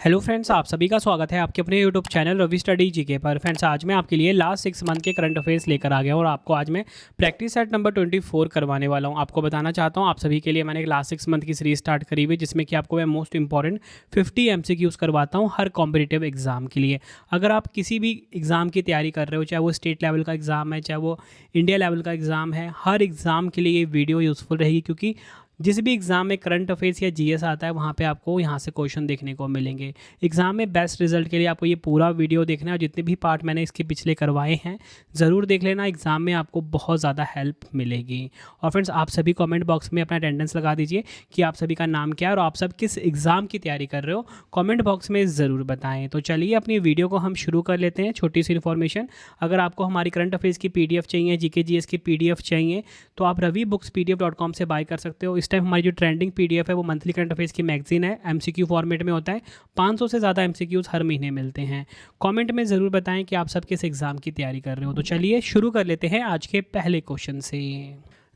Hello friends, आप सभी का स्वागत है आपके अपने YouTube channel Ravi study GK पर। फ्रेंड्स, आज मैं आपके लिए लास्ट 6 मंथ के करंट अफेयर्स लेकर आ गया हूँ और आपको आज मैं प्रैक्टिस सेट नंबर 24 करवाने वाला हूँ। आपको बताना चाहता हूँ, आप सभी के लिए मैंने एक लास्ट 6 मंथ की सीरीज स्टार्ट करी हुई, जिसमें कि आपको मैं मोस्ट इंपॉर्टेंट 50 MCQs करवाता हूँ हर कॉम्पिटिटिव एग्जाम के लिए। अगर आप किसी भी एग्ज़ाम की तैयारी कर रहे हो, चाहे वो स्टेट लेवल का एग्ज़ाम है, चाहे वो इंडिया लेवल का एग्ज़ाम है, हर एग्ज़ाम के लिए ये वीडियो यूज़फुल रहेगी, क्योंकि जिस भी एग्ज़ाम में करंट अफेयर्स या जीएस आता है, वहाँ पे आपको यहाँ से क्वेश्चन देखने को मिलेंगे। एग्ज़ाम में बेस्ट रिजल्ट के लिए आपको ये पूरा वीडियो देखना है और जितने भी पार्ट मैंने इसके पिछले करवाए हैं ज़रूर देख लेना। एग्ज़ाम में आपको बहुत ज़्यादा हेल्प मिलेगी। और फ्रेंड्स, आप सभी कमेंट बॉक्स में अपना अटेंडेंस लगा दीजिए कि आप सभी का नाम क्या है और आप सब किस एग्ज़ाम की तैयारी कर रहे हो, कमेंट बॉक्स में ज़रूर बताएं। तो चलिए अपनी वीडियो को हम शुरू कर लेते हैं। छोटी सी इन्फॉर्मेशन, अगर आपको हमारी करंट अफेयर्स की PDF चाहिए, जीके जीएस की PDF चाहिए, तो आप ravibookspdf.com से बाय कर सकते हो। इस टाइम हमारी जो ट्रेंडिंग PDF है वो मंथली करंट अफेयर्स की मैगजीन है, MCQ फॉर्मेट में होता है। 500 से ज़्यादा MCQs हर महीने मिलते हैं। कमेंट में ज़रूर बताएं कि आप सब किस एग्ज़ाम की तैयारी कर रहे हो। तो चलिए शुरू कर लेते हैं आज के पहले क्वेश्चन से।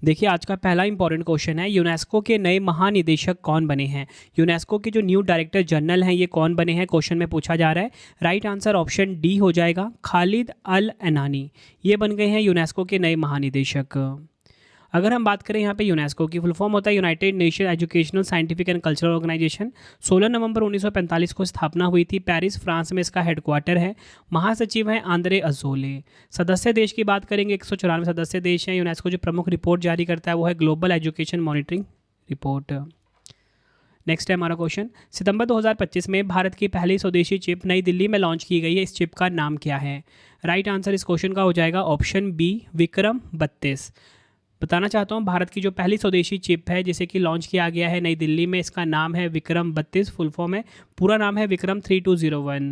देखिए, आज का पहला इंपॉर्टेंट क्वेश्चन है, यूनेस्को के नए महानिदेशक कौन बने हैं। यूनेस्को के जो न्यू डायरेक्टर जनरल हैं, ये कौन बने हैं, क्वेश्चन में पूछा जा रहा है। राइट आंसर ऑप्शन डी हो जाएगा, खालिद अल एनानी। ये बन गए हैं यूनेस्को के नए महानिदेशक। अगर हम बात करें यहाँ पे, यूनेस्को की फुल फॉर्म होता है United Nation educational scientific and cultural organization. 16 November 1945 को स्थापना हुई थी। पेरिस, फ्रांस में इसका हेडक्वार्टर है। महासचिव हैं आंद्रे अजोले। सदस्य देश की बात करेंगे, 194 सदस्य देश हैं। यूनेस्को जो प्रमुख रिपोर्ट जारी करता है वो है global education monitoring report. Next है हमारा क्वेश्चन, सितंबर 2025 में भारत की पहली स्वदेशी चिप नई दिल्ली में लॉन्च की गई है। इस चिप का नाम क्या है। राइट आंसर इस क्वेश्चन का हो जाएगा ऑप्शन बी, विक्रम 32। बताना चाहता हूँ, भारत की जो पहली स्वदेशी चिप है जिसे कि लॉन्च किया गया है नई दिल्ली में, इसका नाम है विक्रम 32। फुल फॉर्म है, पूरा नाम है विक्रम 3201।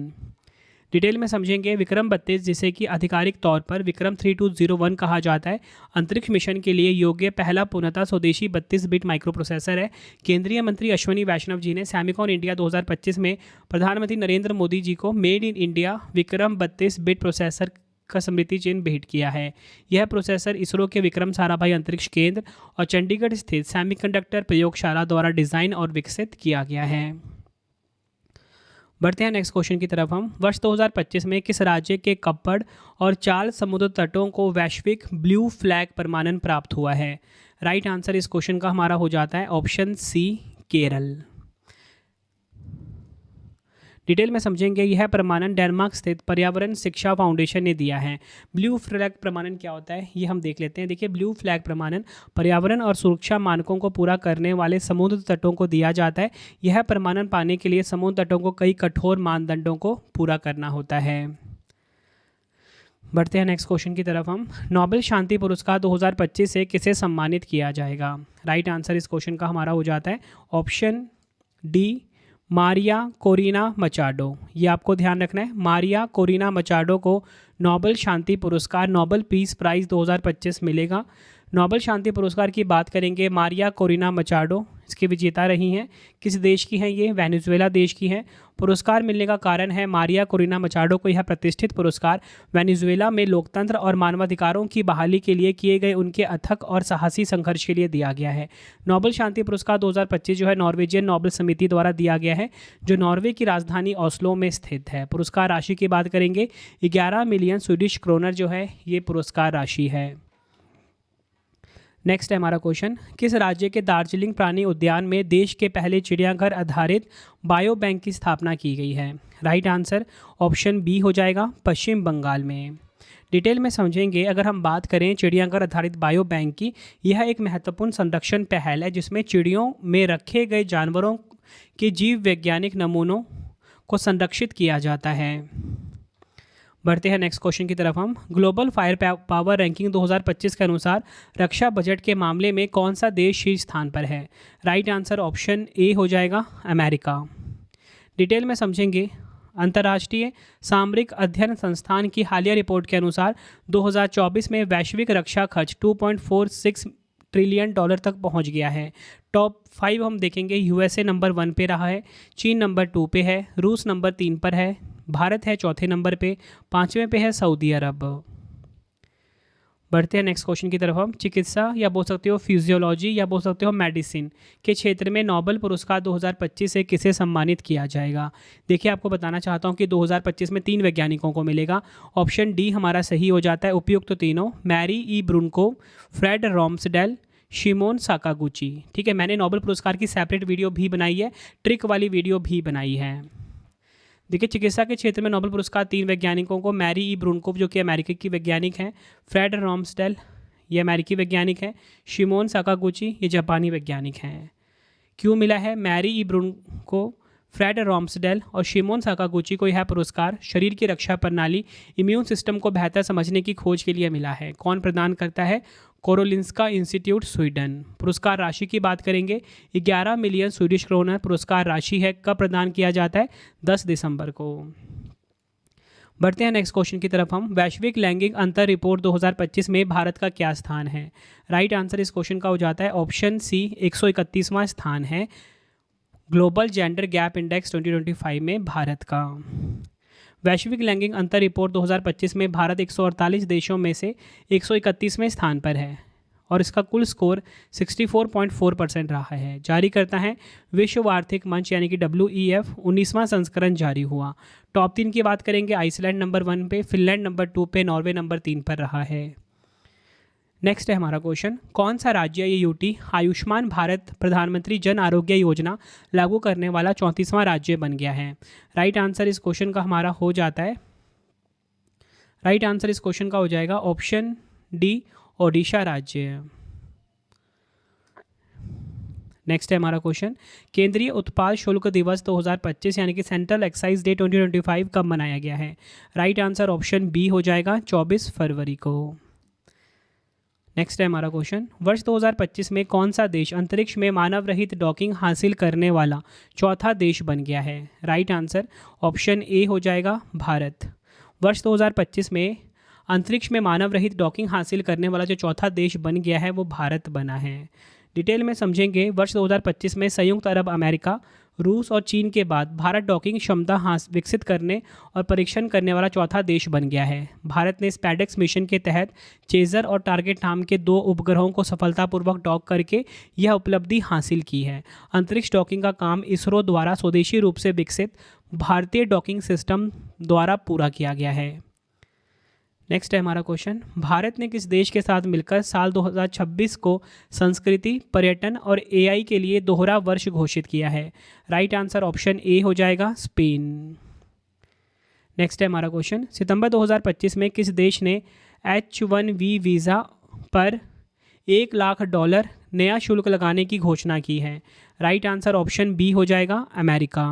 डिटेल में समझेंगे। विक्रम 32, जिसे कि आधिकारिक तौर पर विक्रम 3201 कहा जाता है, अंतरिक्ष मिशन के लिए योग्य पहला पूर्णतः स्वदेशी 32 बिट माइक्रो प्रोसेसर है। केंद्रीय मंत्री अश्वनी वैष्णव जी ने सैमिकॉन इंडिया 2025 में प्रधानमंत्री नरेंद्र मोदी जी को made in India Vikram 32 bit processor का स्मृति चिन्ह भेंट किया है। यह प्रोसेसर इसरो के विक्रम साराभाई अंतरिक्ष केंद्र और चंडीगढ़ स्थित सेमीकंडक्टर प्रयोगशाला द्वारा डिजाइन और विकसित किया गया है। बढ़ते हैं नेक्स्ट क्वेश्चन की तरफ हम। वर्ष 2025 में किस राज्य के कप्पड़ और चाल समुद्र तटों को वैश्विक ब्लू फ्लैग प्रमाणन प्राप्त हुआ है। राइट आंसर इस क्वेश्चन का हमारा हो जाता है ऑप्शन सी, केरल। डिटेल में समझेंगे। यह प्रमाणन डेनमार्क स्थित पर्यावरण शिक्षा फाउंडेशन ने दिया है। ब्लू फ्लैग प्रमाणन क्या होता है ये हम देख लेते हैं। देखिए, ब्लू फ्लैग प्रमाणन पर्यावरण और सुरक्षा मानकों को पूरा करने वाले समुद्र तटों को दिया जाता है। यह प्रमाणन पाने के लिए समुद्र तटों को कई कठोर मानदंडों को पूरा करना होता है। बढ़ते हैं नेक्स्ट क्वेश्चन की तरफ हम। नोबेल शांति पुरस्कार 2025 से किसे सम्मानित किया जाएगा। राइट आंसर इस क्वेश्चन का हमारा हो जाता है option D, Maria Corina Machado. ये आपको ध्यान रखना है, मारिया कोरिना मचाडो को नोबेल शांति पुरस्कार, नोबेल पीस प्राइज़ 2025 मिलेगा। नोबेल शांति पुरस्कार की बात करेंगे, मारिया कोरिना मचाडो इसकी विजेता रही हैं। किस देश की हैं ये, वेनेजुएला देश की हैं। पुरस्कार मिलने का कारण है, मारिया कोरिना मचाडो को यह प्रतिष्ठित पुरस्कार वेनेजुएला में लोकतंत्र और मानवाधिकारों की बहाली के लिए किए गए उनके अथक और साहसी संघर्ष के लिए दिया गया है। नोबेल शांति पुरस्कार 2025 जो है नॉर्वेजियन नोबेल समिति द्वारा दिया गया है, जो नॉर्वे की राजधानी ओस्लो में स्थित है। पुरस्कार राशि की बात करेंगे, 11 मिलियन स्वीडिश क्रोनर जो है ये पुरस्कार राशि है। नेक्स्ट है हमारा क्वेश्चन, किस राज्य के दार्जिलिंग प्राणी उद्यान में देश के पहले चिड़ियाघर आधारित बायो बैंक की स्थापना की गई है। राइट आंसर ऑप्शन बी हो जाएगा, पश्चिम बंगाल में। डिटेल में समझेंगे। अगर हम बात करें चिड़ियाघर आधारित बायो बैंक की, यह एक महत्वपूर्ण संरक्षण पहल है जिसमें चिड़ियों में रखे गए जानवरों के जीव वैज्ञानिक नमूनों को संरक्षित किया जाता है। बढ़ते हैं नेक्स्ट क्वेश्चन की तरफ हम। ग्लोबल फायर पावर रैंकिंग 2025 के अनुसार रक्षा बजट के मामले में कौन सा देश शीर्ष स्थान पर है। राइट आंसर ऑप्शन ए हो जाएगा, अमेरिका। डिटेल में समझेंगे। अंतर्राष्ट्रीय सामरिक अध्ययन संस्थान की हालिया रिपोर्ट के अनुसार 2024 में वैश्विक रक्षा खर्च $2.46 ट्रिलियन तक पहुंच गया है। टॉप 5 हम देखेंगे, यूएसए नंबर 1 पे रहा है, चीन नंबर 2 पे है, रूस नंबर 3 पर है, भारत है चौथे नंबर पे, 5वें पे है सऊदी अरब। बढ़ते हैं नेक्स्ट क्वेश्चन की तरफ हम। चिकित्सा या बोल सकते हो फिजियोलॉजी या बोल सकते हो मेडिसिन के क्षेत्र में नोबेल पुरस्कार 2025 से किसे सम्मानित किया जाएगा। देखिए आपको बताना चाहता हूँ कि 2025 में 3 वैज्ञानिकों को मिलेगा। ऑप्शन डी हमारा सही हो जाता है उपयुक्त तो तीनों, मैरी ई ब्रुनको, फ्रेड रॉम्सडेल, शिमोन साकागुची। ठीक है, मैंने नोबेल पुरस्कार की सेपरेट वीडियो भी बनाई है, ट्रिक वाली वीडियो भी बनाई है। देखिए चिकित्सा के क्षेत्र में नोबेल पुरस्कार 3 वैज्ञानिकों को, मैरी ई ब्रुनकोव जो कि अमेरिका की वैज्ञानिक हैं, फ्रेड रॉम्सडेल ये अमेरिकी वैज्ञानिक हैं, शिमोन साकागुची ये जापानी वैज्ञानिक हैं। क्यों मिला है मैरी ई ब्रुनको, फ्रेड रॉम्सडेल और शिमोन साकागुची को यह पुरस्कार शरीर की रक्षा प्रणाली, इम्यून सिस्टम को बेहतर समझने की खोज के लिए मिला है। कौन प्रदान करता है? कोरोलिंस्का इंस्टीट्यूट स्वीडन। पुरस्कार राशि की बात करेंगे 11 मिलियन स्वीडिश क्रोनर पुरस्कार राशि है। कब प्रदान किया जाता है? 10 दिसंबर को। बढ़ते हैं नेक्स्ट क्वेश्चन की तरफ हम। वैश्विक लैंगिक अंतर रिपोर्ट 2025 में भारत का क्या स्थान है? राइट आंसर इस क्वेश्चन का हो जाता है ऑप्शन सी 131वां स्थान है ग्लोबल जेंडर गैप इंडेक्स 2025 में भारत का। वैश्विक लैंगिक अंतर रिपोर्ट 2025 में भारत 148 देशों में से 131वें स्थान पर है और इसका कुल स्कोर 64.4% रहा है। जारी करता है विश्व आर्थिक मंच यानी कि WEF। 19वां संस्करण जारी हुआ। टॉप 3 की बात करेंगे, आइसलैंड नंबर 1 पे, फिनलैंड नंबर 2 पे, नॉर्वे नंबर 3 पर रहा है। नेक्स्ट है हमारा क्वेश्चन, कौन सा राज्य ये यूटी आयुष्मान भारत प्रधानमंत्री जन आरोग्य योजना लागू करने वाला 34वां राज्य बन गया है? राइट आंसर इस क्वेश्चन का हमारा हो जाता है, राइट आंसर इस क्वेश्चन का हो जाएगा ऑप्शन डी ओडिशा राज्य। नेक्स्ट है हमारा क्वेश्चन, केंद्रीय उत्पाद शुल्क दिवस 2025 यानी कि सेंट्रल एक्साइज डे 2025 कब मनाया गया है? राइट आंसर ऑप्शन बी हो जाएगा 24 फरवरी को। नेक्स्ट है हमारा क्वेश्चन, वर्ष 2025 में कौन सा देश अंतरिक्ष में मानव रहित डॉकिंग हासिल करने वाला चौथा देश बन गया है? राइट आंसर ऑप्शन ए हो जाएगा भारत। वर्ष 2025 में अंतरिक्ष में मानव रहित डॉकिंग हासिल करने वाला जो चौथा देश बन गया है वो भारत बना है। डिटेल में समझेंगे, वर्ष 2025 में संयुक्त अरब अमेरिका, रूस और चीन के बाद भारत डॉकिंग क्षमता विकसित करने और परीक्षण करने वाला चौथा देश बन गया है। भारत ने स्पैडेक्स मिशन के तहत चेजर और टारगेट नाम के 2 उपग्रहों को सफलतापूर्वक डॉक करके यह उपलब्धि हासिल की है। अंतरिक्ष डॉकिंग का काम इसरो द्वारा स्वदेशी रूप से विकसित भारतीय डॉकिंग सिस्टम द्वारा पूरा किया गया है। नेक्स्ट है हमारा क्वेश्चन, भारत ने किस देश के साथ मिलकर साल 2026 को संस्कृति, पर्यटन और AI के लिए दोहरा वर्ष घोषित किया है? राइट आंसर ऑप्शन ए हो जाएगा स्पेन। नेक्स्ट है हमारा क्वेश्चन, सितंबर 2025 में किस देश ने H1B वीज़ा पर $1 लाख नया शुल्क लगाने की घोषणा की है? राइट आंसर ऑप्शन बी हो जाएगा अमेरिका।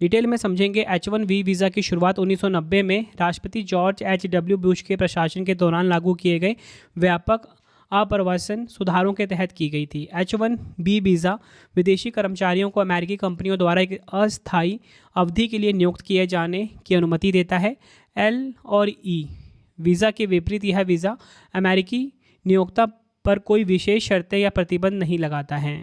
डिटेल में समझेंगे, H1B वीज़ा की शुरुआत 1990 में राष्ट्रपति जॉर्ज HW बुश के प्रशासन के दौरान लागू किए गए व्यापक आप्रवासन सुधारों के तहत की गई थी। H1B वीज़ा विदेशी कर्मचारियों को अमेरिकी कंपनियों द्वारा एक अस्थायी अवधि के लिए नियुक्त किए जाने की अनुमति देता है। L और E वीज़ा के विपरीत यह वीज़ा अमेरिकी नियोक्ता पर कोई विशेष शर्तें या प्रतिबंध नहीं लगाता है।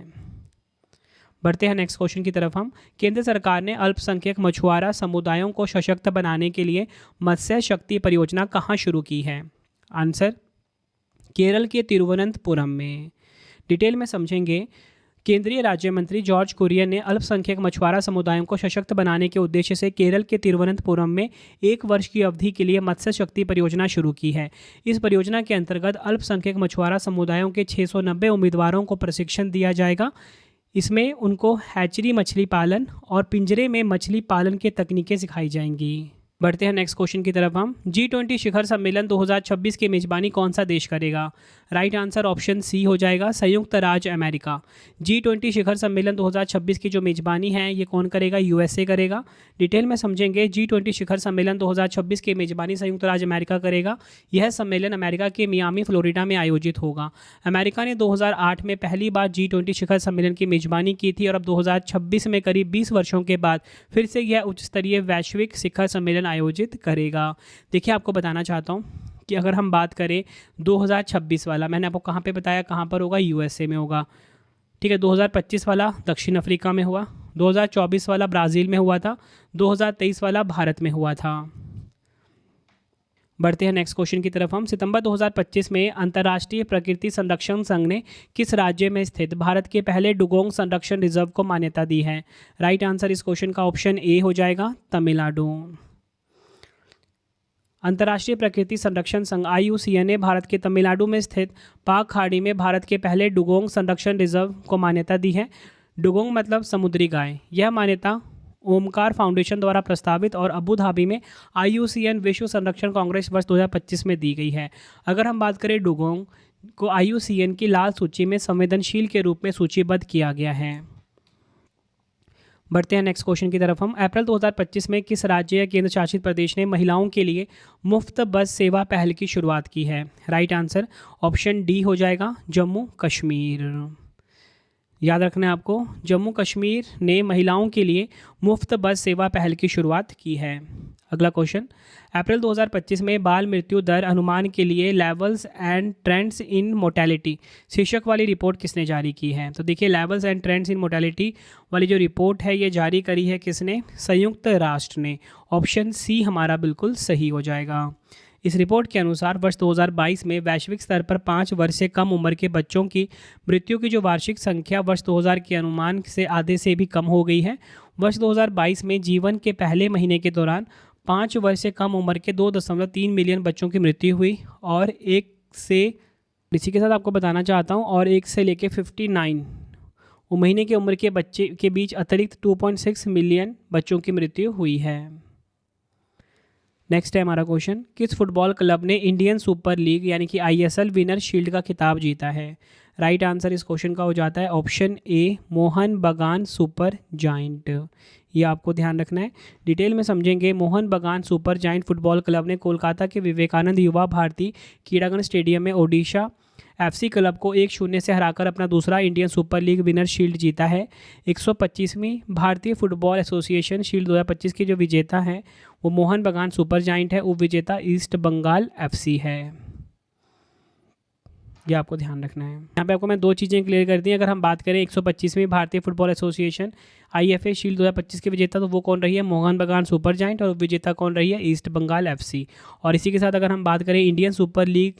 बढ़ते हैं नेक्स्ट क्वेश्चन की तरफ हम। केंद्र सरकार ने अल्पसंख्यक मछुआरा समुदायों को सशक्त बनाने के लिए मत्स्य शक्ति परियोजना कहाँ शुरू की है? आंसर केरल के तिरुवनंतपुरम में। डिटेल में समझेंगे, केंद्रीय राज्य मंत्री जॉर्ज कुरियन ने अल्पसंख्यक मछुआरा समुदायों को सशक्त बनाने के उद्देश्य से केरल के तिरुवनंतपुरम में 1 वर्ष की अवधि के लिए मत्स्य शक्ति परियोजना शुरू की है। इस परियोजना के अंतर्गत अल्पसंख्यक मछुआरा समुदायों के 690 उम्मीदवारों को प्रशिक्षण दिया जाएगा। इसमें उनको हैचरी मछली पालन और पिंजरे में मछली पालन की तकनीकें सिखाई जाएंगी। बढ़ते हैं नेक्स्ट क्वेश्चन की तरफ हम। G20 शिखर सम्मेलन 2026 की मेजबानी कौन सा देश करेगा? राइट आंसर ऑप्शन सी हो जाएगा संयुक्त राज्य अमेरिका। G20 शिखर सम्मेलन 2026 की जो मेजबानी है ये कौन करेगा? USA करेगा। डिटेल में समझेंगे, G20 शिखर सम्मेलन 2026 की मेजबानी संयुक्त राज्य अमेरिका करेगा। यह सम्मेलन अमेरिका के मियामी फ्लोरिडा में आयोजित होगा। अमेरिका ने 2008 में पहली बार G20 शिखर सम्मेलन की मेजबानी की थी और अब 2026 में करीब 20 वर्षों के बाद फिर से यह उच्च स्तरीय वैश्विक शिखर सम्मेलन आयोजित करेगा। देखिए आपको बताना चाहता हूँ कि अगर हम बात करें 2026 वाला, मैंने आपको कहाँ पे बताया कहाँ पर होगा? USA में होगा। ठीक है, 2025 वाला दक्षिण अफ्रीका में हुआ, 2024 वाला ब्राज़ील में हुआ था, 2023 वाला भारत में हुआ था। बढ़ते हैं नेक्स्ट क्वेश्चन की तरफ हम। सितंबर 2025 में अंतर्राष्ट्रीय प्रकृति संरक्षण संघ ने किस राज्य में स्थित भारत के पहले डुगोंग संरक्षण रिजर्व को मान्यता दी है? राइट आंसर इस क्वेश्चन का ऑप्शन ए हो जाएगा, तमिलनाडु। अंतर्राष्ट्रीय प्रकृति संरक्षण संघ IUCN ने भारत के तमिलनाडु में स्थित पाक खाड़ी में भारत के पहले डुगोंग संरक्षण रिजर्व को मान्यता दी है। डुगोंग मतलब समुद्री गाय। यह मान्यता ओमकार फाउंडेशन द्वारा प्रस्तावित और अबू धाबी में IUCN विश्व संरक्षण कांग्रेस वर्ष 2025 में दी गई है। अगर हम बात करें, डुगोंग को IUCN की लाल सूची में संवेदनशील के रूप में सूचीबद्ध किया गया है। बढ़ते हैं नेक्स्ट क्वेश्चन की तरफ हम। अप्रैल 2025 में किस राज्य या केंद्र शासित प्रदेश ने महिलाओं के लिए मुफ्त बस सेवा पहल की शुरुआत की है? राइट आंसर ऑप्शन डी हो जाएगा, जम्मू कश्मीर। याद रखना है आपको, जम्मू कश्मीर ने महिलाओं के लिए मुफ्त बस सेवा पहल की शुरुआत की है। अगला क्वेश्चन, अप्रैल 2025 में बाल मृत्यु दर अनुमान के लिए levels and trends in mortality शीर्षक वाली रिपोर्ट किसने जारी की है? तो देखिए, levels and trends in mortality वाली जो रिपोर्ट है ये जारी करी है किसने? संयुक्त राष्ट्र ने। ऑप्शन सी हमारा बिल्कुल सही हो जाएगा। इस रिपोर्ट के अनुसार वर्ष 2022 में वैश्विक स्तर पर 5 वर्ष से कम उम्र के बच्चों की मृत्यु की जो वार्षिक संख्या वर्ष 2000 के अनुमान से आधे से भी कम हो गई है। वर्ष 2022 में जीवन के पहले महीने के दौरान 5 वर्ष से कम उम्र के 2.3 मिलियन बच्चों की मृत्यु हुई और इसी के साथ आपको बताना चाहता हूँ, और 1 से लेकर 59 महीने की उम्र के बच्चे के बीच अतिरिक्त 2.6 मिलियन बच्चों की मृत्यु हुई है। नेक्स्ट है हमारा क्वेश्चन, किस फुटबॉल क्लब ने इंडियन सुपर लीग यानी कि ISL विनर शील्ड का खिताब जीता है? राइट आंसर इस क्वेश्चन का हो जाता है ऑप्शन ए, मोहन बगान सुपर जायंट। ये आपको ध्यान रखना है, डिटेल में समझेंगे। मोहन बगान सुपर जायंट फुटबॉल क्लब ने कोलकाता के विवेकानंद युवा भारती क्रीड़ांगन स्टेडियम में ओडिशा FC क्लब को 1-0 से हराकर अपना दूसरा Indian super league winner shield जीता है। 125वीं भारतीय फुटबॉल एसोसिएशन शील्ड 2025 के जो विजेता हैं वो मोहन बगान सुपर जायंट है, उप विजेता ईस्ट बंगाल FC है। ये आपको ध्यान रखना है। यहाँ पे आपको मैं 2 चीज़ें क्लियर कर दी। अगर हम बात करें 125वीं भारतीय फुटबॉल एसोसिएशन IFA शील्ड 2025 के विजेता तो वो कौन रही है? मोहन बगान सुपर जायंट। और विजेता कौन रही है? East Bengal FC। और इसी के साथ अगर हम बात करें इंडियन सुपर लीग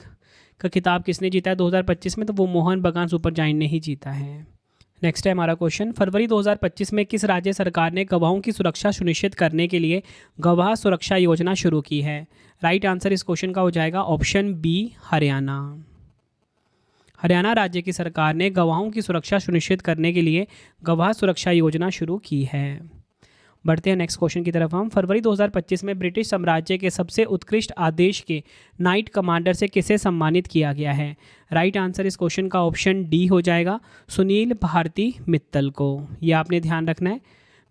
का खिताब किसने जीता है 2025 में, तो वो मोहन बगान सुपर जायंट ने ही जीता है। नेक्स्ट है हमारा क्वेश्चन, फरवरी 2025 में किस राज्य सरकार ने गवाहों की सुरक्षा सुनिश्चित करने के लिए गवाह सुरक्षा योजना शुरू की है? राइट आंसर इस क्वेश्चन का हो जाएगा ऑप्शन बी, हरियाणा। हरियाणा राज्य की सरकार ने गवाहों की सुरक्षा सुनिश्चित करने के लिए गवाह सुरक्षा योजना शुरू की है। बढ़ते हैं नेक्स्ट क्वेश्चन की तरफ हम। फरवरी 2025 में ब्रिटिश साम्राज्य के सबसे उत्कृष्ट आदेश के नाइट कमांडर से किसे सम्मानित किया गया है? राइट आंसर इस क्वेश्चन का ऑप्शन डी हो जाएगा, सुनील भारती मित्तल को। ये आपने ध्यान रखना है,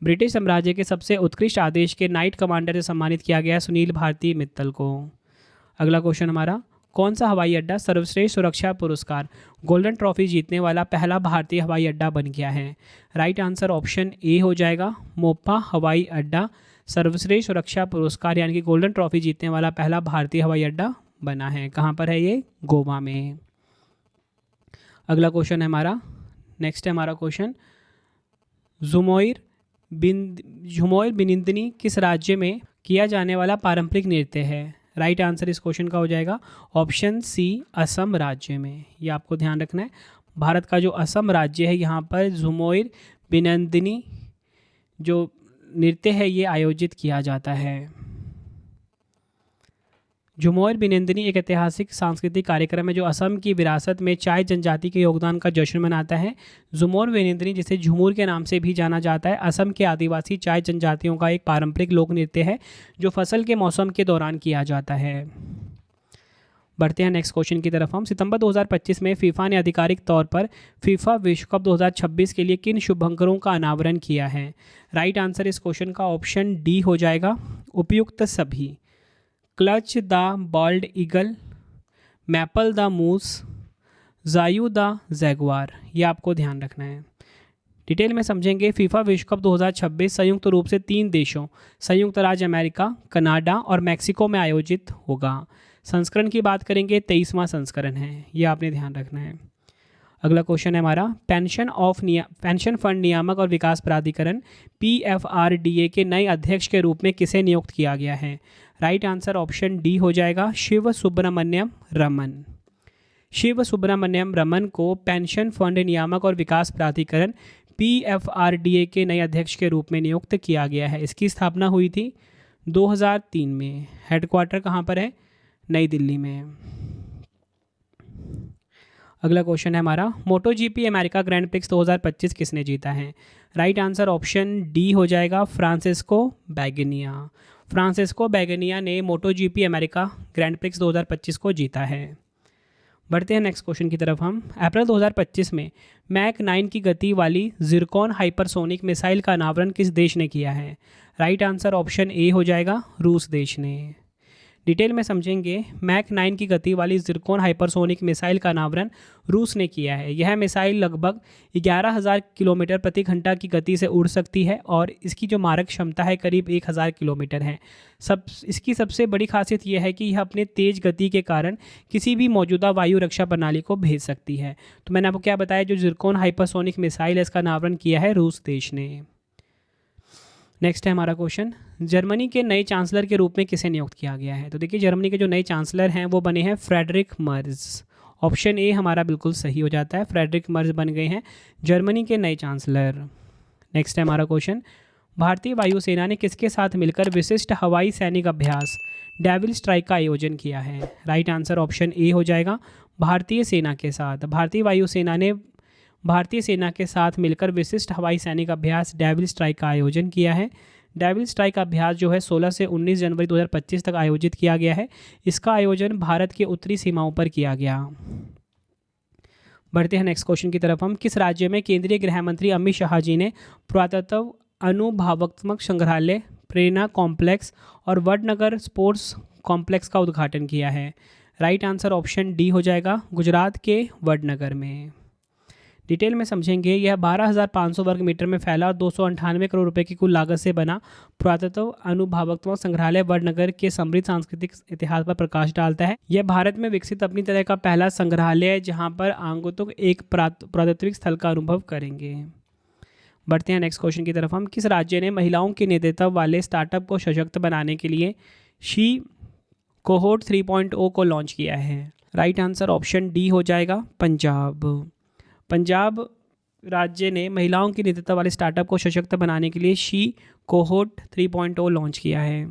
ब्रिटिश साम्राज्य के सबसे उत्कृष्ट आदेश के नाइट कमांडर से सम्मानित किया गया सुनील भारती मित्तल को। अगला क्वेश्चन हमारा, कौन सा हवाई अड्डा सर्वश्रेष्ठ सुरक्षा पुरस्कार गोल्डन ट्रॉफी जीतने वाला पहला भारतीय हवाई अड्डा बन गया है? राइट आंसर ऑप्शन ए हो जाएगा, मोपा हवाई अड्डा सर्वश्रेष्ठ सुरक्षा पुरस्कार यानी कि गोल्डन ट्रॉफी जीतने वाला पहला भारतीय हवाई अड्डा बना है। कहाँ पर है ये? गोवा में। अगला क्वेश्चन है हमारा, नेक्स्ट है हमारा क्वेश्चन, झुमोर बिनिंदनी किस राज्य में किया जाने वाला पारंपरिक नृत्य है? राइट आंसर इस क्वेश्चन का हो जाएगा ऑप्शन सी, असम राज्य में। ये आपको ध्यान रखना है, भारत का जो असम राज्य है यहाँ पर झुमोर बिनिंदनी जो नृत्य है ये आयोजित किया जाता है। झुमोर बिनिंदनी एक ऐतिहासिक सांस्कृतिक कार्यक्रम है जो असम की विरासत में चाय जनजाति के योगदान का जश्न मनाता है। झुमोर बिनिंदनी, जिसे झुमूर के नाम से भी जाना जाता है, असम के आदिवासी चाय जनजातियों का एक पारंपरिक लोक नृत्य है जो फसल के मौसम के दौरान किया जाता है। बढ़ते हैं नेक्स्ट क्वेश्चन की तरफ हम। सितंबर 2025 में फीफा ने आधिकारिक तौर पर फीफा विश्व कप 2026 के लिए किन शुभंकरों का अनावरण किया है? राइट आंसर इस क्वेश्चन का ऑप्शन डी हो जाएगा, उपयुक्त सभी। Clutch the bald eagle, Maple the moose, Zayu the Jaguar. ये आपको ध्यान रखना है, डिटेल में समझेंगे। फीफा विश्व कप 2026 संयुक्त रूप से 3 देशों संयुक्त राज्य अमेरिका, कनाडा और मैक्सिको में आयोजित होगा। संस्करण की बात करेंगे 23वां संस्करण है, ये आपने ध्यान रखना है। अगला क्वेश्चन है हमारा, पेंशन फंड नियामक और विकास प्राधिकरण PFRDA के नए अध्यक्ष के रूप में किसे नियुक्त किया गया है? राइट आंसर ऑप्शन डी हो जाएगा शिव सुब्रमण्यम रमन। शिव सुब्रमण्यम रमन को पेंशन फंड नियामक और विकास प्राधिकरण PFRDA के नए अध्यक्ष के रूप में नियुक्त किया गया है। इसकी स्थापना हुई थी 2003 में। हेडक्वार्टर कहाँ पर है? नई दिल्ली में। अगला क्वेश्चन है हमारा, मोटो GP अमेरिका ग्रैंड प्रिक्स 2025 किसने जीता है? राइट आंसर ऑप्शन डी हो जाएगा फ्रांसिस्को बैगनिया। फ्रांसिस्को बैगनिया ने मोटो GP अमेरिका ग्रैंड प्रिक्स 2025 को जीता है। बढ़ते हैं नेक्स्ट क्वेश्चन की तरफ हम। अप्रैल 2025 में मैक 9 की गति वाली जिरकॉन हाइपरसोनिक मिसाइल का अनावरण किस देश ने किया है? राइट आंसर ऑप्शन ए हो जाएगा रूस देश ने। डिटेल में समझेंगे। मैक 9 की गति वाली जिरकॉन हाइपरसोनिक मिसाइल का अनावरण रूस ने किया है। यह मिसाइल लगभग 11,000 किलोमीटर प्रति घंटा की गति से उड़ सकती है और इसकी जो मारक क्षमता है करीब 1,000 किलोमीटर है। इसकी सबसे बड़ी खासियत यह है कि यह अपने तेज गति के कारण किसी भी मौजूदा वायु रक्षा प्रणाली को भेज सकती है। तो मैंने आपको क्या बताया, जो जिरकॉन हाइपरसोनिक मिसाइल है इसका अनावरण किया है रूस देश ने। नेक्स्ट है हमारा क्वेश्चन, जर्मनी के नए चांसलर के रूप में किसे नियुक्त किया गया है? तो देखिए, जर्मनी के जो नए चांसलर हैं वो बने हैं फ्रेडरिक मर्ज। ऑप्शन ए हमारा बिल्कुल सही हो जाता है, फ्रेडरिक मर्ज बन गए हैं जर्मनी के नए चांसलर। नेक्स्ट है हमारा क्वेश्चन, भारतीय वायुसेना ने किसके साथ मिलकर विशिष्ट हवाई सैनिक अभ्यास डेविल स्ट्राइक का आयोजन किया है? राइट आंसर ऑप्शन ए हो जाएगा भारतीय सेना के साथ। भारतीय वायुसेना ने भारतीय सेना के साथ मिलकर विशिष्ट हवाई सैनिक अभ्यास डेविल स्ट्राइक का आयोजन किया है। डेविल स्ट्राइक अभ्यास जो है 16 से 19 जनवरी 2025 तक आयोजित किया गया है। इसका आयोजन भारत के उत्तरी सीमाओं पर किया गया। बढ़ते हैं नेक्स्ट क्वेश्चन की तरफ हम। किस राज्य में केंद्रीय गृह मंत्री अमित शाह जी ने पुरातत्व अनुभवात्मक संग्रहालय, प्रेरणा कॉम्प्लेक्स और वडनगर स्पोर्ट्स कॉम्प्लेक्स का उद्घाटन किया है? राइट आंसर ऑप्शन डी हो जाएगा गुजरात के वडनगर में। डिटेल में समझेंगे। यह 12,500 वर्ग मीटर में फैला और 298 करोड़ रुपए की कुल लागत से बना पुरातत्व अनुभवात्मक संग्रहालय वडनगर के समृद्ध सांस्कृतिक इतिहास पर प्रकाश डालता है। यह भारत में विकसित अपनी तरह का पहला संग्रहालय है जहां पर आगंतुक एक पुरातात्विक स्थल का अनुभव करेंगे। बढ़ते हैं नेक्स्ट क्वेश्चन की तरफ हम। किस राज्य ने महिलाओं के नेतृत्व वाले स्टार्टअप को सशक्त बनाने के लिए शी कोहोर्ट 3.0 को लॉन्च किया है? राइट आंसर ऑप्शन डी हो जाएगा पंजाब। पंजाब राज्य ने महिलाओं के नेतृत्व वाले स्टार्टअप को सशक्त बनाने के लिए शी कोहोर्ट 3.0 लॉन्च किया है।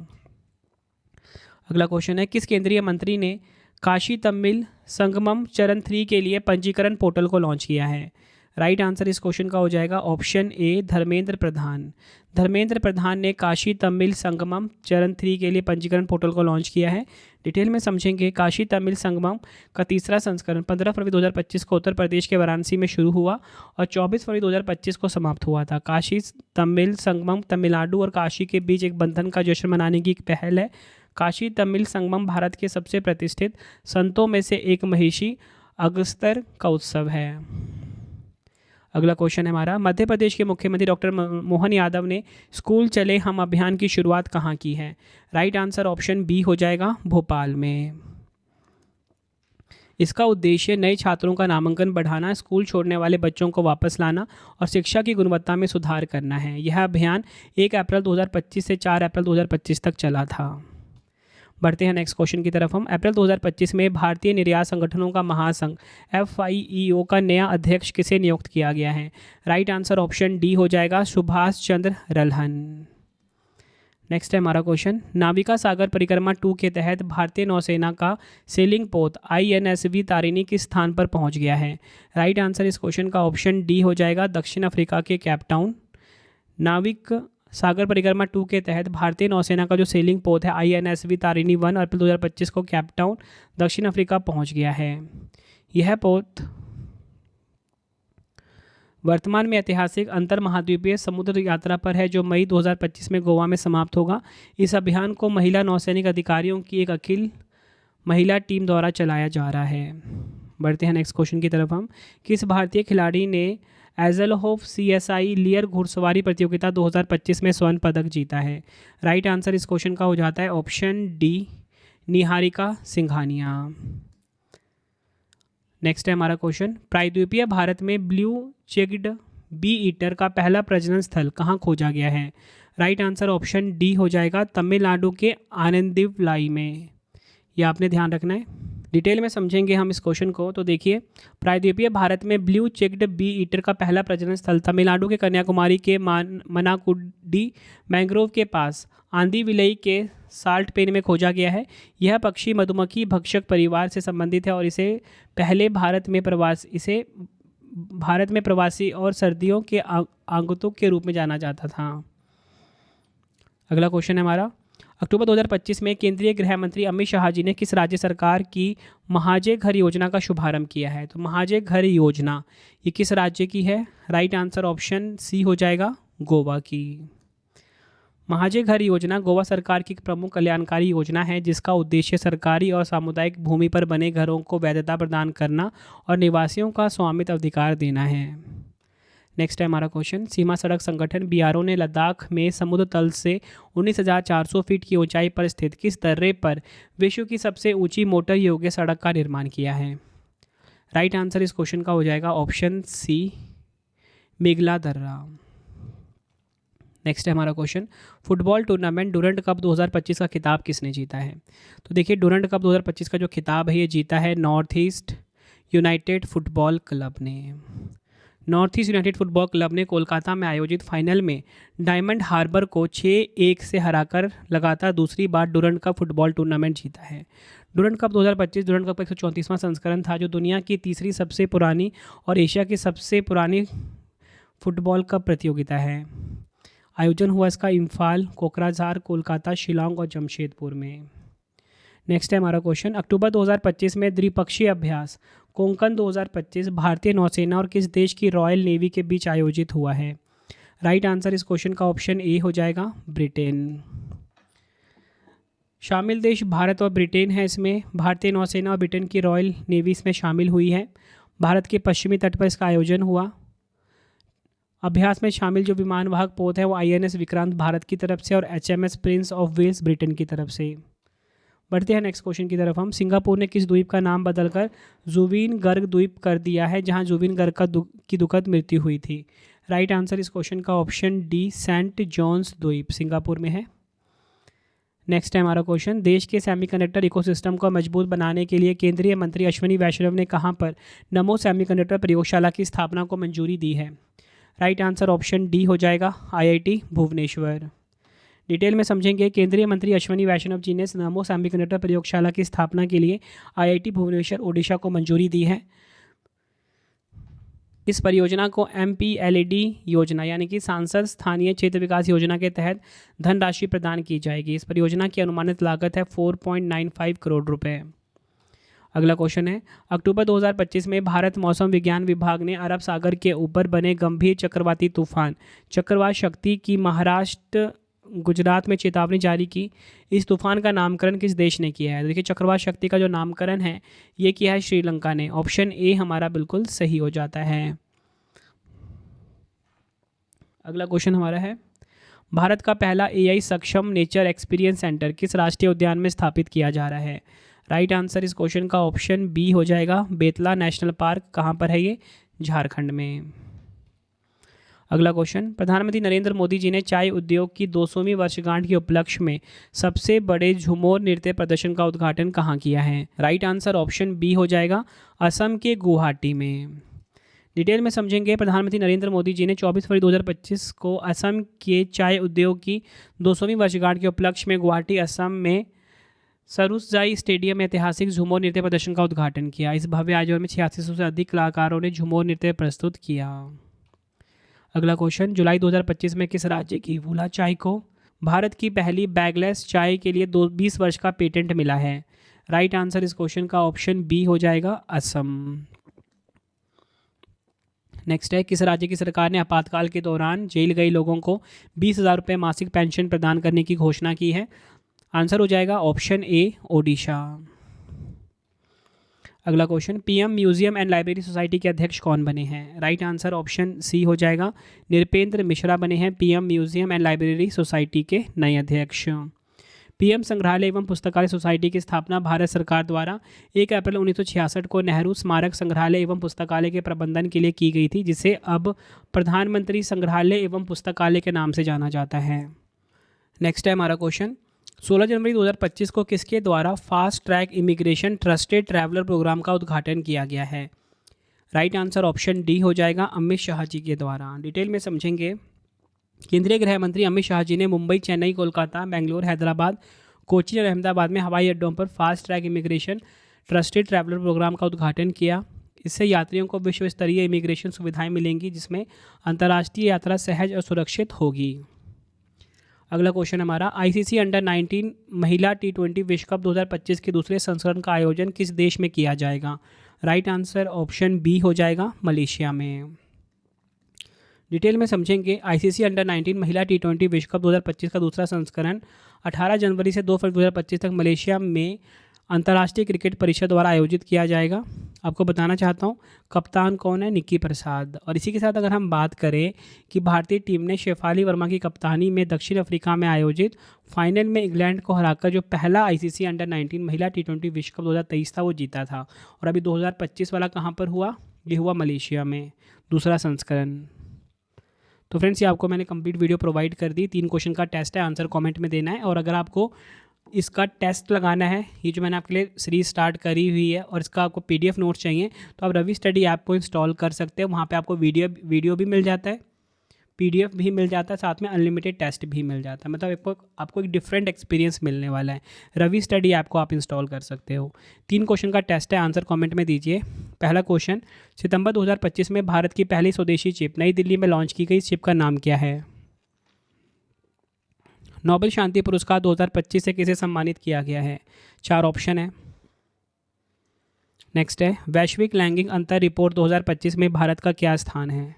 अगला क्वेश्चन है, किस केंद्रीय मंत्री ने काशी तमिल संगमम चरण 3 के लिए पंजीकरण पोर्टल को लॉन्च किया है? राइट आंसर इस क्वेश्चन का हो जाएगा ऑप्शन ए धर्मेंद्र प्रधान। धर्मेंद्र प्रधान ने काशी तमिल संगमम चरण 3 के लिए पंजीकरण पोर्टल को लॉन्च किया है। डिटेल में समझेंगे। काशी तमिल संगमम का तीसरा संस्करण 15 फरवरी 2025 को उत्तर प्रदेश के वाराणसी में शुरू हुआ और 24 फरवरी 2025 को समाप्त हुआ था। काशी तमिल संगमम तमिलनाडु और काशी के बीच एक बंधन का जश्न मनाने की एक पहल है। काशी तमिल संगमम भारत के सबसे प्रतिष्ठित संतों में से एक महिषी अगस्तर का उत्सव है। अगला क्वेश्चन है हमारा, मध्य प्रदेश के मुख्यमंत्री डॉक्टर मोहन यादव ने स्कूल चले हम अभियान की शुरुआत कहाँ की है? राइट आंसर ऑप्शन बी हो जाएगा भोपाल में। इसका उद्देश्य नए छात्रों का नामांकन बढ़ाना, स्कूल छोड़ने वाले बच्चों को वापस लाना और शिक्षा की गुणवत्ता में सुधार करना है। यह अभियान 1 अप्रैल 2025 से 4 अप्रैल 2025 तक चला था। बढ़ते हैं नेक्स्ट क्वेश्चन की तरफ हम। अप्रैल 2025 में भारतीय निर्यात संगठनों का महासंघ FIEO का नया अध्यक्ष किसे नियुक्त किया गया है? राइट आंसर ऑप्शन डी हो जाएगा सुभाष चंद्र रल्हन। नेक्स्ट है हमारा क्वेश्चन, नाविका सागर परिक्रमा 2 के तहत भारतीय नौसेना का सेलिंग पोत INSV तारिणी किस स्थान पर पहुंच गया है? राइट आंसर इस क्वेश्चन का ऑप्शन डी हो जाएगा दक्षिण अफ्रीका के कैपटाउन। नाविक सागर परिक्रमा 2 के तहत भारतीय नौसेना का जो सेलिंग पोत है INSV तारिणी 1 अप्रैल 2025 को कैपटाउन दक्षिण अफ्रीका पहुंच गया है। यह पोत वर्तमान में ऐतिहासिक अंतर महाद्वीपीय समुद्र यात्रा पर है जो मई 2025 में गोवा में समाप्त होगा। इस अभियान को महिला नौसैनिक अधिकारियों की एक अखिल महिला टीम द्वारा चलाया जा रहा है। बढ़ते हैं नेक्स्ट क्वेश्चन की तरफ हम। किस भारतीय खिलाड़ी ने एजलहोफ CSI लियर घुड़सवारी प्रतियोगिता 2025 में स्वर्ण पदक जीता है? राइट आंसर इस क्वेश्चन का हो जाता है option D Niharika Singhania. Next है हमारा क्वेश्चन, प्रायद्वीपीय भारत में ब्लू चेक्ड बी ईटर का पहला प्रजनन स्थल कहाँ खोजा गया है? राइट आंसर ऑप्शन डी हो जाएगा, तमिलनाडु के आनंदीवलाई में। यह आपने ध्यान रखना है। डिटेल में समझेंगे हम इस क्वेश्चन को। तो देखिए, प्रायद्वीपीय भारत में ब्लू चेक्ड बी ईटर का पहला प्रजनन स्थल तमिलनाडु के कन्याकुमारी के मनाकुडी मैंग्रोव के पास आंदीविलई के साल्ट पेन में खोजा गया है। यह पक्षी मधुमक्खी भक्षक परिवार से संबंधित है और इसे पहले भारत में प्रवासी और सर्दियों के आगंतुक के रूप में जाना जाता था। अगला क्वेश्चन है हमारा, अक्टूबर 2025 में केंद्रीय गृह मंत्री अमित शाह जी ने किस राज्य सरकार की महाजय घर योजना का शुभारंभ किया है? तो महाजय घर योजना ये किस राज्य की है? राइट आंसर ऑप्शन सी हो जाएगा, गोवा की। महाजय घर योजना गोवा सरकार की एक प्रमुख कल्याणकारी योजना है जिसका उद्देश्य सरकारी और सामुदायिक भूमि पर बने घरों को वैधता प्रदान करना और निवासियों का स्वामित्व अधिकार देना है। नेक्स्ट है हमारा क्वेश्चन, सीमा सड़क संगठन बीआरओ ने लद्दाख में समुद्र तल से 19,400 फीट की ऊंचाई पर स्थित किस दर्रे पर विश्व की सबसे ऊंची मोटर योग्य सड़क का निर्माण किया है? राइट आंसर इस क्वेश्चन का हो जाएगा ऑप्शन सी, मेघला दर्रा। नेक्स्ट है हमारा question, football tournament Durand cup 2025 का खिताब किसने जीता है? तो देखिए, डुरंड कप 2025 का जो खिताब है ये जीता है North East United football club ने। North East United football club ने कोलकाता में आयोजित फाइनल में डायमंड हार्बर को 6-1 से हराकर लगातार दूसरी बार डुरंड कप फुटबॉल टूर्नामेंट जीता है। डुरंड कप 2025 डुरंड कप का 134वां संस्करण था जो दुनिया की तीसरी सबसे पुरानी और एशिया की सबसे पुरानी फुटबॉल कप प्रतियोगिता है। आयोजन हुआ इसका इम्फाल, कोकराझार, कोलकाता, शिलांग और जमशेदपुर में। नेक्स्ट है हमारा क्वेश्चन, अक्टूबर 2025 में द्विपक्षीय अभ्यास कोंकण 2025 भारतीय नौसेना और किस देश की रॉयल नेवी के बीच आयोजित हुआ है? राइट आंसर इस क्वेश्चन का ऑप्शन ए हो जाएगा, ब्रिटेन। शामिल देश भारत और ब्रिटेन है। इसमें भारतीय नौसेना और ब्रिटेन की रॉयल नेवी इसमें शामिल हुई है। भारत के पश्चिमी तट पर इसका आयोजन हुआ। अभ्यास में शामिल जो विमानवाहक पोत है वो INS विक्रांत भारत की तरफ से और HMS prince of Wales Britain की तरफ से। बढ़ते हैं नेक्स्ट क्वेश्चन की तरफ हम। सिंगापुर ने किस द्वीप का नाम बदलकर जुवीन गर्ग द्वीप कर दिया है जहां जुवीन गर्ग की दुखद मृत्यु हुई थी? राइट आंसर इस क्वेश्चन का ऑप्शन डी, सेंट जॉन्स द्वीप सिंगापुर में है। नेक्स्ट है हमारा क्वेश्चन, देश के सेमीकंडक्टर इकोसिस्टम को मजबूत बनाने के लिए केंद्रीय मंत्री अश्विनी वैष्णव ने कहां पर नमो सेमीकंडक्टर प्रयोगशाला की स्थापना को मंजूरी दी है? राइट आंसर ऑप्शन डी हो जाएगा, IIT भुवनेश्वर। डिटेल में समझेंगे, केंद्रीय मंत्री अश्विनी वैष्णव जी ने नमो सेमीकंडक्टर प्रयोगशाला की स्थापना के लिए IIT भुवनेश्वर ओडिशा को मंजूरी दी है। इस परियोजना को MPLAD योजना यानी कि सांसद स्थानीय क्षेत्र विकास योजना के तहत धनराशि प्रदान की जाएगी। इस परियोजना की अनुमानित लागत है 4.95 करोड़ रुपए। अगला क्वेश्चन है, अक्टूबर 2025 में भारत मौसम विज्ञान विभाग ने अरब सागर के ऊपर बने गंभीर चक्रवाती तूफान चक्रवात शक्ति की महाराष्ट्र गुजरात में चेतावनी जारी की। इस तूफान का नामकरण किस देश ने किया है? देखिए, चक्रवात शक्ति का जो नामकरण है ये किया है श्रीलंका ने। ऑप्शन ए हमारा बिल्कुल सही हो जाता है। अगला क्वेश्चन हमारा है, भारत का पहला AI सक्षम नेचर एक्सपीरियंस सेंटर किस राष्ट्रीय उद्यान में स्थापित किया जा रहा है? राइट आंसर इस क्वेश्चन का ऑप्शन बी हो जाएगा, बेतला नेशनल पार्क। कहाँ पर है ये? झारखंड में। अगला क्वेश्चन, प्रधानमंत्री नरेंद्र मोदी जी ने चाय उद्योग की 200वीं वर्षगांठ के उपलक्ष्य में सबसे बड़े झूमर नृत्य प्रदर्शन का उद्घाटन कहाँ किया है? राइट आंसर ऑप्शन बी हो जाएगा, असम के गुवाहाटी में। डिटेल में समझेंगे, प्रधानमंत्री नरेंद्र मोदी जी ने 24 फरवरी 2025 को असम के चाय उद्योग की 200वीं वर्षगांठ के उपलक्ष्य में गुवाहाटी असम में सरुसजाई स्टेडियम में ऐतिहासिक झूमर नृत्य प्रदर्शन का उद्घाटन किया। इस भव्य आयोजन में 8600 से अधिक कलाकारों ने झूमर नृत्य प्रस्तुत किया। अगला क्वेश्चन, जुलाई 2025 में किस राज्य की वूला चाय को भारत की पहली बैगलेस चाय के लिए 20 वर्ष का पेटेंट मिला है? राइट आंसर इस क्वेश्चन का ऑप्शन बी हो जाएगा, असम। नेक्स्ट है, किस राज्य की सरकार ने आपातकाल के दौरान जेल गए लोगों को 20,000 रुपये मासिक पेंशन प्रदान करने की घोषणा की है? आंसर हो जाएगा ऑप्शन ए, ओडिशा। अगला question, PM museum and library society के अध्यक्ष कौन बने हैं? राइट आंसर ऑप्शन सी हो जाएगा, नृपेंद्र मिश्रा बने हैं PM museum and library society के नए अध्यक्ष। PM संग्रहालय एवं पुस्तकालय सोसाइटी की स्थापना भारत सरकार द्वारा 1 अप्रैल 1966 को नेहरू स्मारक संग्रहालय एवं पुस्तकालय के प्रबंधन के लिए की गई थी, जिसे अब प्रधानमंत्री संग्रहालय एवं पुस्तकालय के नाम से जाना जाता है। नेक्स्ट है हमारा क्वेश्चन, 16 जनवरी 2025 को किसके द्वारा fast track immigration trusted traveller programme का उद्घाटन किया गया है? राइट आंसर ऑप्शन डी हो जाएगा, अमित शाह जी के द्वारा। डिटेल में समझेंगे। केंद्रीय गृह मंत्री अमित शाह जी ने मुंबई, चेन्नई, कोलकाता, बेंगलोर, हैदराबाद, कोची और अहमदाबाद में हवाई अड्डों पर fast track immigration trusted traveller programme का उद्घाटन किया। इससे यात्रियों को विश्व स्तरीय इमिग्रेशन सुविधाएं मिलेंगी, जिसमें अंतर्राष्ट्रीय यात्रा सहज और सुरक्षित होगी। अगला क्वेश्चन हमारा, आईसीसी अंडर 19 महिला T20 विश्व कप 2025 के दूसरे संस्करण का आयोजन किस देश में किया जाएगा? राइट आंसर ऑप्शन बी हो जाएगा, मलेशिया में। डिटेल में समझेंगे। आईसीसी अंडर 19 महिला T20 विश्व कप 2025 का दूसरा संस्करण 18 जनवरी से 2 फरवरी 2025 तक मलेशिया में अंतर्राष्ट्रीय क्रिकेट परिषद द्वारा आयोजित किया जाएगा। आपको बताना चाहता हूँ कप्तान कौन है, निक्की प्रसाद। और इसी के साथ अगर हम बात करें कि भारतीय टीम ने शेफाली वर्मा की कप्तानी में दक्षिण अफ्रीका में आयोजित फाइनल में इंग्लैंड को हराकर जो पहला आईसीसी अंडर 19 महिला T20 विश्व कप 2023 था वो जीता था। और अभी 2025 वाला कहाँ पर हुआ? ये हुआ मलेशिया में, दूसरा संस्करण। तो फ्रेंड्स, ये आपको मैंने कंप्लीट वीडियो प्रोवाइड कर दी। 3 क्वेश्चन का टेस्ट है, आंसर कमेंट में देना है। और अगर आपको इसका टेस्ट लगाना है, ये जो मैंने आपके लिए सीरीज स्टार्ट करी हुई है, और इसका आपको पीडीएफ नोट्स चाहिए, तो आप रवि स्टडी ऐप को इंस्टॉल कर सकते हो। वहाँ पे आपको वीडियो भी मिल जाता है, पीडीएफ भी मिल जाता है, साथ में अनलिमिटेड टेस्ट भी मिल जाता है। मतलब आपको एक डिफरेंट एक्सपीरियंस मिलने वाला है। रवि स्टडी ऐप को आप इंस्टॉल कर सकते हो। 3 क्वेश्चन का टेस्ट है, आंसर कमेंट में दीजिए। पहला क्वेश्चन, सितंबर 2025 में भारत की पहली स्वदेशी चिप नई दिल्ली में लॉन्च की गई चिप का नाम क्या है? नोबेल शांति पुरस्कार 2025 से किसे सम्मानित किया गया है? 4 ऑप्शन है। नेक्स्ट है, वैश्विक लैंगिक अंतर रिपोर्ट 2025 में भारत का क्या स्थान है?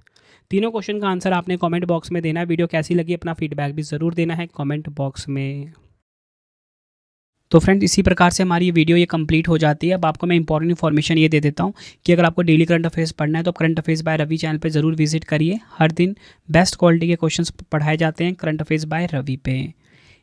तीनों क्वेश्चन का आंसर आपने कमेंट बॉक्स में देना है। वीडियो कैसी लगी अपना फीडबैक भी ज़रूर देना है कमेंट बॉक्स में। तो फ्रेंड्स, इसी प्रकार से हमारी ये वीडियो ये कंप्लीट हो जाती है। अब आपको मैं इंपॉर्टेंट इन्फॉर्मेशन ये दे देता हूँ कि अगर आपको डेली करंट अफेयर्स पढ़ना है तो current affairs by Ravi channel पे ज़रूर विजिट करिए। हर दिन बेस्ट क्वालिटी के क्वेश्चंस पढ़ाए जाते हैं करंट अफेयर्स बाय रवि पे।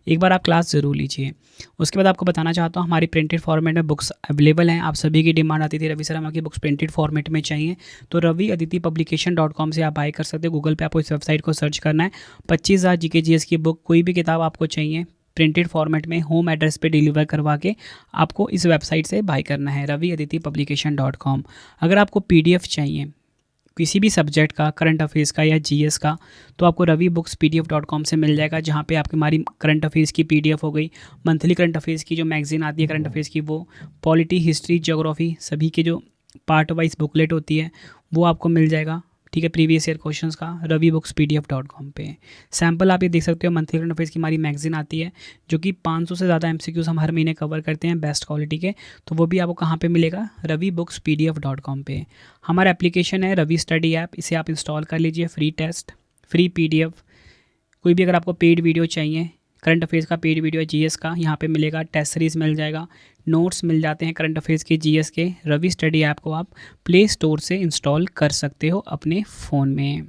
एक बार आप क्लास ज़रूर लीजिए। उसके बाद आपको बताना चाहता हूँ हमारी प्रिंटेड फॉर्मेट में बुक्स अवेलेबल हैं। आप सभी की डिमांड आती थी रवि सर हमारी बुक्स प्रिंटेड फॉर्मेट में चाहिए, तो रवि अदिति पब्लिकेशन.com से आप बाय कर सकते हो। गूगल पे आपको इस वेबसाइट को सर्च करना है। 25,000 GK/GS की बुक, कोई भी किताब आपको चाहिए प्रिंटेड फॉर्मेट में होम एड्रेस पे डिलीवर करवा के आपको इस वेबसाइट से बाय करना है, रवि अदिति पब्लिकेशन.com। अगर आपको PDF चाहिए किसी भी सब्जेक्ट का, करंट अफेयर्स का या GS का, तो आपको रवि बुक्स PDF.com से मिल जाएगा, जहाँ पे आपकी हमारी करंट अफेयर्स की PDF हो गई, मंथली करंट अफेयर्स की जो मैगजीन आती है करंट अफेयर्स की, वो पॉलिटी, हिस्ट्री, ज्योग्राफी सभी के जो पार्ट वाइज बुकलेट होती है वो आपको मिल जाएगा। ठीक है, प्रीवियस ईयर क्वेश्चंस का रवि बुक्स PDF.com पे। सैम्पल आप ये देख सकते हो, मंथली करंट अफेयर्स की हमारी मैगजीन आती है जो कि 500 से ज़्यादा MCQs हम हर महीने कवर करते हैं बेस्ट क्वालिटी के, तो वो भी आपको कहाँ पे मिलेगा? रवि बुक्स PDF.com पे। हमारा एप्लीकेशन है रवि स्टडी ऐप, इसे आप इंस्टॉल कर लीजिए। फ्री टेस्ट, फ्री PDF, कोई भी अगर आपको पेड वीडियो चाहिए, करंट अफेयर्स का पेड वीडियो है, GS का यहाँ पे मिलेगा, टेस्ट सीरीज मिल जाएगा, नोट्स मिल जाते हैं करंट अफेयर्स के, GS के। रवि स्टडी ऐप को आप प्ले स्टोर से इंस्टॉल कर सकते हो अपने फ़ोन में।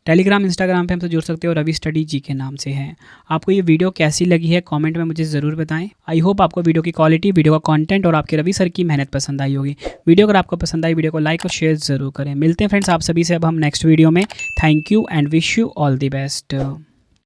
टेलीग्राम, इंस्टाग्राम पे हमसे जुड़ सकते हो, रवि स्टडी जी के नाम से है। आपको ये वीडियो कैसी लगी है कमेंट में मुझे ज़रूर बताएं। आई होप आपको वीडियो की क्वालिटी, वीडियो का कंटेंट और आपके रवि सर की मेहनत पसंद आई होगी। वीडियो अगर आपको पसंद आई, वीडियो को लाइक और शेयर ज़रूर करें। मिलते हैं फ्रेंड्स आप सभी से अब हम नेक्स्ट वीडियो में। Thank you and wish you all the best.